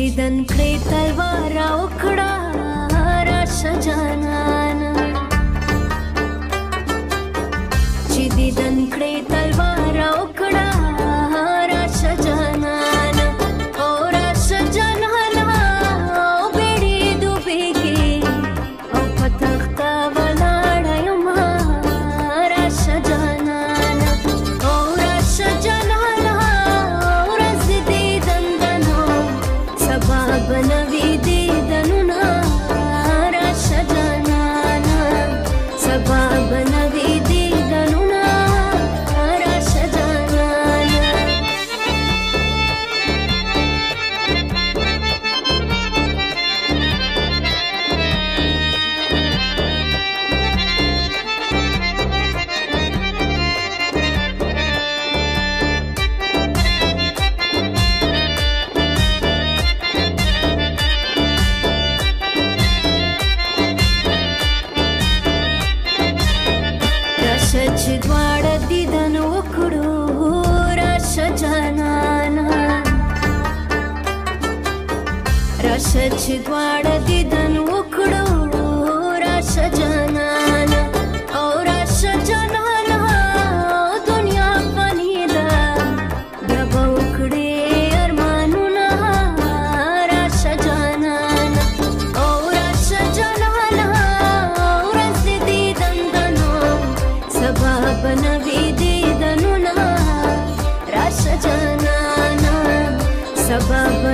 دیدن کړې تلوار وکړه راشه جانانه چې دیدن کړې تلوار وکړه راشه جانانه او راشه جانانه او بیړې ډوبېږي او په تخته ولاړه یم راشه جانانه او راشه جانانه ورځ دیدن دنو سبا به نوي دیدنونه راشه جانانه سبا به نوي دیدنونه راشه جانانه راشه چې دواړه دیدن وکړو راشه جانانه راشه چې دواړه دیدن وکړو راشه جانانه او راشه جانانه دنیا فاني ده بیا به وکړې ارمانونه راشه جانانه او راشه جانانه ورځ دیدن دنو سبا به نوي دیدنونه راشه جانانه سبا به